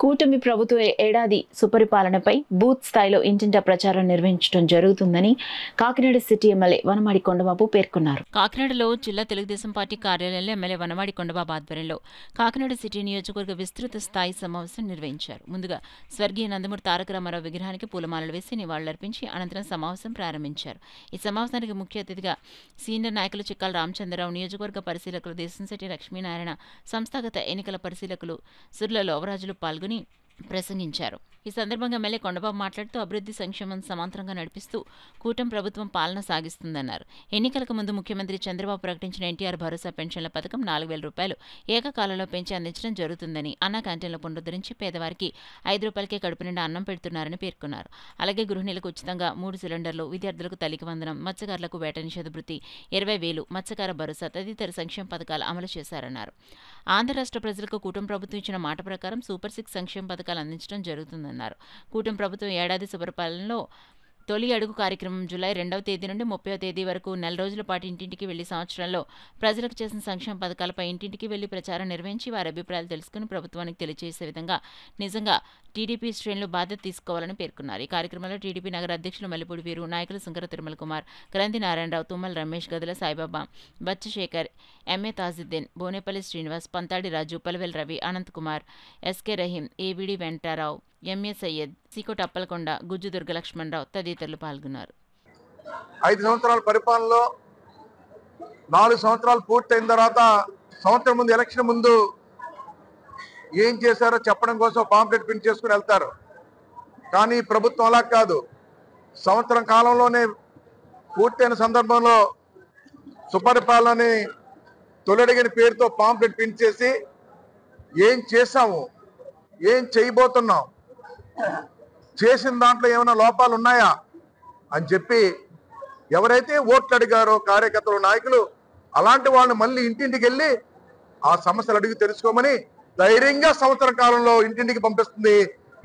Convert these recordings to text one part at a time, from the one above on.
కూటమి ప్రభుత్వ ఏడాది సుపరిపాలనపై బూత్ స్థాయిలో ఇంటింటా ప్రచారం నిర్వహించడం జరుగుతుందని కాకినాడ సిటీ ఎమ్మెల్యే వనమాడి కొండబాబు పేర్కొన్నారు. కాకినాడలో జిల్లా తెలుగుదేశం పార్టీ కార్యాలయంలో ఎమ్మెల్యే వనమాడి కొండబాబు ఆధ్వర్యంలో కాకినాడ సిటీ నియోజకవర్గ విస్తృత స్థాయి సమావేశం నిర్వహించారు. ముందుగా స్వర్గీయ నందమూరి తారక రామారావు విగ్రహానికి పూలమాలలు వేసి నివాళులర్పించి అనంతరం సమావేశం ప్రారంభించారు. ఈ సమావేశానికి ముఖ్య అతిథిగా సీనియర్ నాయకులు చిక్కాల రామచంద్రరావు, నియోజకవర్గ పరిశీలకులు దేశంశెట్టి లక్ష్మీనారాయణ, సంస్థాగత ఎన్నికల పరిశీలకులు సుర్ల లోవరాజులు పాల్గొని ప్రసంగించారు. ఈ సందర్భంగా ఎమ్మెల్యే కొండబాబు మాట్లాడుతూ అభివృద్ధి సంక్షేమం సమాంతరంగా నడిపిస్తూ కూటమి ప్రభుత్వం పాలన సాగిస్తుందన్నారు. ఎన్నికలకు ముందు ముఖ్యమంత్రి చంద్రబాబు ప్రకటించిన ఎన్టీఆర్ భరోసా పెన్షన్ల పథకం 4,000 రూపాయలు ఏకకాలంలో పెంచి అందించడం జరుగుతుందని, అన్న క్యాంటీన్లు పునరుద్ధరించి పేదవారికి 5 రూపాయలకే కడుపు నిండా అన్నం పెడుతున్నారని పేర్కొన్నారు. అలాగే గృహిణులకు ఉచితంగా 3 సిలిండర్లు, విద్యార్థులకు తల్లికి వందనం, మత్స్యకారులకు వేట నిషేధ భృతి 20,000, మత్స్యకార భరోసా తదితర సంక్షేమ పథకాలు అమలు చేశారన్నారు. ఆంధ్ర రాష్ట్ర ప్రజలకు కూటమి ప్రభుత్వం ఇచ్చిన మాట ప్రకారం సూపర్ 6 సంక్షేమ పథకాలు అందించడం జరుగుతుందన్నారు. కూటమి ప్రభుత్వం ఏడాది సుపరిపాలనలో తొలి అడుగు కార్యక్రమం జూలై 2వ తేదీ నుండి 30వ తేదీ వరకు నెల రోజుల పాటు ఇంటింటికి వెళ్లి సంవత్సరంలో ప్రజలకు చేసిన సంక్షేమ పథకాలపై ఇంటింటికి వెళ్లి ప్రచారం నిర్వహించి వారి అభిప్రాయాలు తెలుసుకుని ప్రభుత్వానికి తెలియజేసే విధంగా నిజంగా టీడీపీ శ్రేణులు బాధ్యత తీసుకోవాలని పేర్కొన్నారు. ఈ కార్యక్రమంలో టీడీపీ నగర అధ్యక్షులు మల్లిపూడి వీరు, నాయకులు సుంకర తిరుమల కుమార్, గ్రంథి నారాయణరావు, తుమ్మల రమేష్, గదల సాయిబాబా, బచ్చశేఖర్, ఎంఏ తాజుద్దీన్, బోనేపల్లి శ్రీనివాస్, పంతాడి రాజు, పలివెల్ రవి, అనంత్ కుమార్, ఎస్కే రహీం, ఏవిడి వెంకటారావు, ఎంఏ సయ్యద్, సీకోట అప్పలకొండ, గుజ్జు దుర్గలక్ష్మణరావు తదితరులు పాల్గొన్నారు. 5 సంవత్సరాల పరిపాలనలో 4 సంవత్సరాలు పూర్తయిన తర్వాత సంవత్సరం ముందు ఎలక్షన్ ముందు ఏం చేశారో చెప్పడం కోసం పాంప్లెట్ ప్రింట్ చేసుకుని వెళ్తారు. కానీ ప్రభుత్వం అలా కాదు. సంవత్సరం కాలంలోనే పూర్తయిన సందర్భంలో సుపరిపాలనని తొలడిగిన పేరుతో పాంప్లెట్ ప్రింట్ చేసి ఏం చేశాము, ఏం చేయబోతున్నాం, చేసిన దాంట్లో ఏమైనా లోపాలు ఉన్నాయా అని చెప్పి ఎవరైతే ఓట్లు అడిగారో కార్యకర్తలు, నాయకులు, అలాంటి వాళ్ళని మళ్ళీ ఇంటింటికి వెళ్ళి ఆ సమస్యలు అడిగి తెలుసుకోమని ధైర్యంగా సంవత్సర కాలంలో ఇంటింటికి పంపిస్తుంది.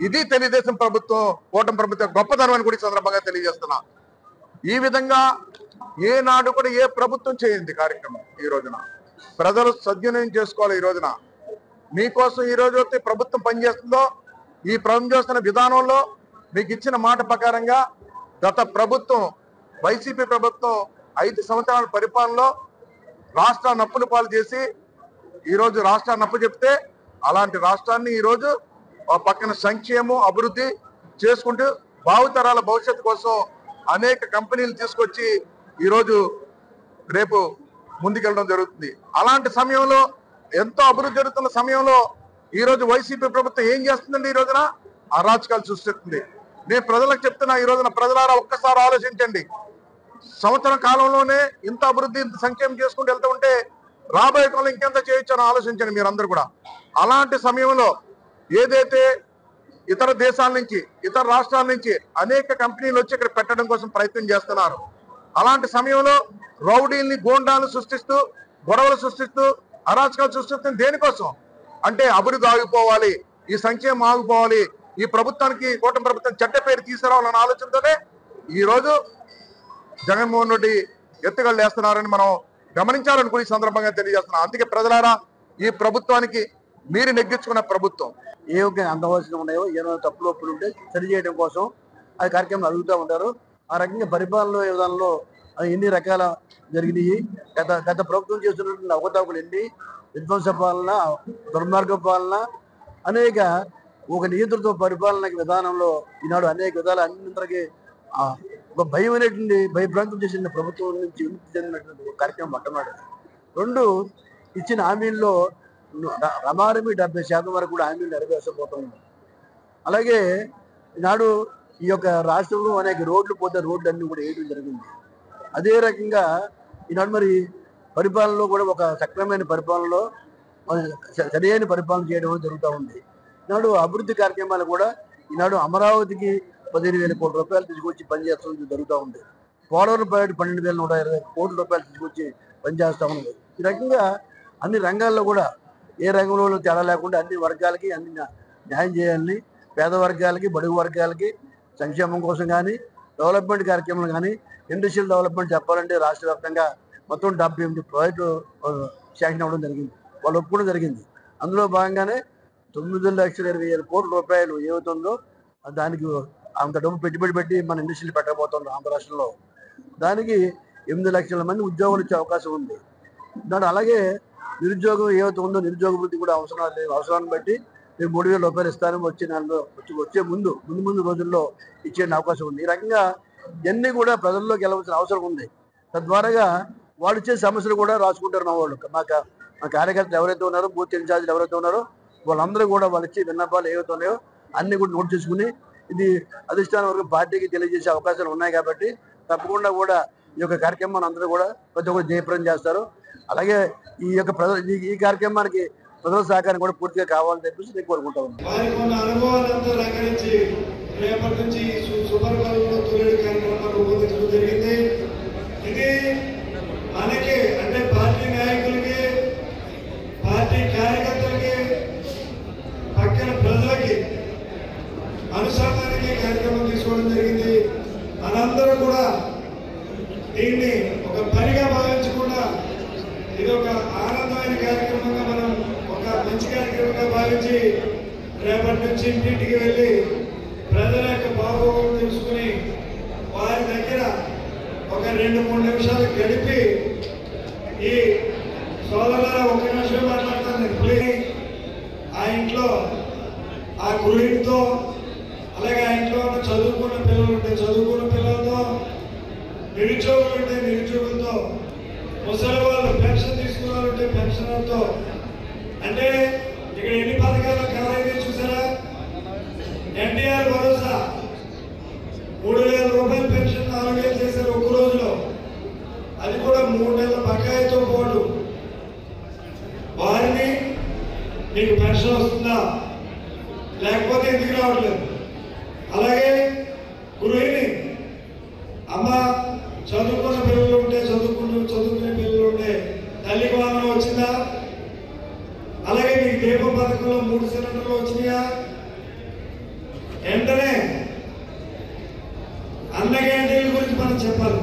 ఇది తెలుగుదేశం ప్రభుత్వం, కూటమి ప్రభుత్వం గొప్పతనం అని కూడా ఈ సందర్భంగా తెలియజేస్తున్నా. ఈ విధంగా ఏనాడు కూడా ఏ ప్రభుత్వం చేయండి కార్యక్రమం ఈ రోజున ప్రజలు సద్వినియోగం చేసుకోవాలి. ఈ రోజున మీకోసం ఈ రోజు అయితే ప్రభుత్వం పనిచేస్తుందో, ఈ ప్రభుత్వం చేస్తున్న విధానంలో మీకు ఇచ్చిన మాట ప్రకారంగా గత ప్రభుత్వం వైసీపీ ప్రభుత్వం 5 సంవత్సరాల పరిపాలనలో రాష్ట్రాన్ని అప్పుల పాలు చేసి ఈరోజు రాష్ట్రాన్ని అప్పు చెప్తే అలాంటి రాష్ట్రాన్ని ఈరోజు పక్కన సంక్షేమం అభివృద్ధి చేసుకుంటూ భావితరాల భవిష్యత్తు కోసం అనేక కంపెనీలు తీసుకొచ్చి ఈరోజు రేపు ముందుకెళ్ళడం జరుగుతుంది. అలాంటి సమయంలో ఎంతో అభివృద్ధి జరుగుతున్న సమయంలో ఈరోజు వైసీపీ ప్రభుత్వం ఏం చేస్తుందండి? ఈ రోజున అరాచకాలు సృష్టిస్తుంది. నేను ప్రజలకు చెప్తున్నా, ఈ రోజున ప్రజలారా ఒక్కసారి ఆలోచించండి. సంవత్సరం కాలంలోనే ఇంత అభివృద్ధి, ఇంత సంక్షేమం చేసుకుంటూ వెళ్తూ ఉంటే రాబోయే కాలంలో ఇంకెంత చేయొచ్చని ఆలోచించండి మీరందరూ కూడా. అలాంటి సమయంలో ఏదైతే ఇతర దేశాల నుంచి, ఇతర రాష్ట్రాల నుంచి అనేక కంపెనీలు వచ్చి ఇక్కడ పెట్టడం కోసం ప్రయత్నం చేస్తున్నారు. అలాంటి సమయంలో రౌడీల్ని, గోండాలను సృష్టిస్తూ, గొడవలు సృష్టిస్తూ, అరాచకాలు సృష్టిస్తుంది. దేనికోసం అంటే అభివృద్ధి ఆగిపోవాలి, ఈ సంక్షేమం ఆగిపోవాలి, ఈ ప్రభుత్వానికి, కూటమి ప్రభుత్వం చెడ్డ పేరు తీసుకురావాలన్న ఆలోచనతోనే ఈరోజు జగన్మోహన్ రెడ్డి ఎత్తుగళ్ళు వేస్తున్నారని మనం గమనించాలని కూడా ఈ సందర్భంగా తెలియజేస్తున్నాం. అందుకే ప్రజలారా, ఈ ప్రభుత్వానికి మీరు నెగ్గించుకున్న ప్రభుత్వం ఏ అందవలసిన ఉన్నాయో, ఏమైనా తప్పులు ఒప్పులు ఉంటే సరి చేయడం కోసం ఆ కార్యక్రమం అడుగుతూ ఉంటారు. ఆ రకంగా పరిపాలన విధానంలో ఎన్ని రకాల జరిగినాయి, గత ప్రభుత్వం చేస్తున్నటువంటి అవకతవకలు ఎన్ని, విధ్వంస పాలన, దుర్మార్గ పాలన, అనేక ఒక నియంత్రణతో పరిపాలన విధానంలో ఈనాడు అనేక విధాలు అందరికీ ఒక భయం అనేటువంటి భయభ్రాంతం చేసిన ప్రభుత్వం నుంచి విముక్తి చెందినటువంటి కార్యక్రమం మొట్టమొదటి. 2, ఇచ్చిన హామీల్లో రమారమి 70% వరకు కూడా హామీలు నెరవేర్చబోతుంది. అలాగే ఈనాడు ఈ యొక్క రాష్ట్రంలో అనేక రోడ్లు పోతే రోడ్లు అన్ని కూడా వేయడం జరిగింది. అదే రకంగా ఈనాడు మరి పరిపాలనలో కూడా ఒక సక్రమైన పరిపాలనలో సరైన పరిపాలన చేయడం జరుగుతూ ఉంది. ఈనాడు అభివృద్ధి కార్యక్రమాలు కూడా ఈనాడు అమరావతికి 15,000 కోట్ల రూపాయలు తీసుకొచ్చి పనిచేస్తూ జరుగుతూ ఉంది. పోలవరం ప్రాజెక్టు 12,120 కోట్ల రూపాయలు తీసుకొచ్చి పనిచేస్తూ ఉంది. ఈ రకంగా అన్ని రంగాల్లో కూడా ఏ రంగంలో తేడా లేకుండా అన్ని వర్గాలకి అన్ని న్యాయం చేయాలని, పేద వర్గాలకి, బడుగు వర్గాలకి సంక్షేమం కోసం కానీ, డెవలప్మెంట్ కార్యక్రమాలు కానీ, ఇండస్ట్రియల్ డెవలప్మెంట్ చెప్పాలంటే రాష్ట్ర వ్యాప్తంగా మొత్తం 78 ప్రాజెక్టులు శాంక్షన్ అవ్వడం జరిగింది. వాళ్ళు ఒప్పుకోవడం జరిగింది. అందులో భాగంగానే 9,20,000 కోట్ల రూపాయలు ఏమవుతుందో దానికి అంత డబ్బు పెట్టుబడి పెట్టి మన ఇండస్ట్రీలు పెట్టబోతుంది ఆంధ్ర రాష్ట్రంలో. దానికి 8 లక్షల మంది ఉద్యోగాలు ఇచ్చే అవకాశం ఉంది. దాని అలాగే నిరుద్యోగం ఏమవుతుందో నిరుద్యోగ వృత్తి కూడా అవసరాన్ని బట్టి నేను 3,000 రూపాయలు ఇస్తాను వచ్చే నెలలో వచ్చే ముందు రోజుల్లో ఇచ్చే అవకాశం ఉంది. ఈ రకంగా ఇవన్నీ కూడా ప్రజల్లోకి వెళ్ళవలసిన అవసరం ఉంది. తద్వారాగా వాళ్ళు ఇచ్చే సమస్యలు కూడా రాసుకుంటారు మా వాళ్ళు. మా కార్యకర్తలు ఎవరైతే ఉన్నారో బూత్ ఇన్ఛార్జీలు ఎవరైతే ఉన్నారో వాళ్ళందరూ కూడా వాళ్ళు ఇచ్చే విన్నపాలు ఏవైతే ఉన్నాయో అన్ని కూడా నోట్ చేసుకుని ఇది అధిష్టానం వరకు పార్టీకి తెలియజేసే అవకాశాలు ఉన్నాయి. కాబట్టి తప్పకుండా కూడా ఈ యొక్క కార్యక్రమాన్ని అందరూ కూడా ప్రతి ఒక్కరు జయప్రదం చేస్తారు. అలాగే ఈ యొక్క ఈ కార్యక్రమానికి ప్రజల సహకారం కూడా పూర్తిగా కావాలని చెప్పేసి నేను కోరుకుంటా ఉన్నాను. ఇది మనకి అంటే పార్టీ నాయకులకి పార్టీ కార్యకర్తలకి పక్కన ప్రజలకి అనుసంధానికి కార్యక్రమం తీసుకోవడం జరిగింది. మనందరూ కూడా దీన్ని ఒక పనిగా భావించకుండా ఇది ఒక ఆనందమైన కార్యక్రమంగా మనం ఒక మంచి కార్యక్రమంగా భావించి రేపటి నుంచి ఇంటింటికి వెళ్ళి ప్రజల యొక్క బాగోగులు తెలుసుకుని వారి దగ్గర ఒక 2-3 నిమిషాలు గడిపి ఈ సోదరుల ఒక నిమిషం మాట్లాడతాను. ఆ ఇంట్లో ఆ గృహిణితో అలాగే ఆ ఇంట్లో ఉన్న చదువుకున్న పిల్లలు ఉంటే చదువుకున్న పిల్లలతో నిరుద్యోగులు ఉంటే నిరుద్యోగులతో ముసలి వాళ్ళు పెన్షన్ తీసుకున్నారంటే పెన్షన్లతో అంటే ఇక్కడ ఎన్ని పథకాలు కవర్ అయితే చూసారా? ఎన్టీఆర్ భరోసా 3,000 రూపాయల పెన్షన్ 4,000 చేశారు ఒక్క రోజులో. అది కూడా 3 నెలల బకాయితో పోడు. వారిని మీకు పెన్షన్ వస్తుందా లేకపోతే ఎందుకు రావట్లేదు? అలాగే గృహిణి అమ్మ చదువుకున్న పిల్లలు ఉంటే చదువుకునే పిల్లలు ఉంటే తల్లికి వందనం వచ్చిందా? అలాగే మీకు దీపం పథకంలో 3 సిలిండర్లు వచ్చినాయా? వెంటనే అన్న క్యాంటీన్ల గురించి మనం చెప్పాలి.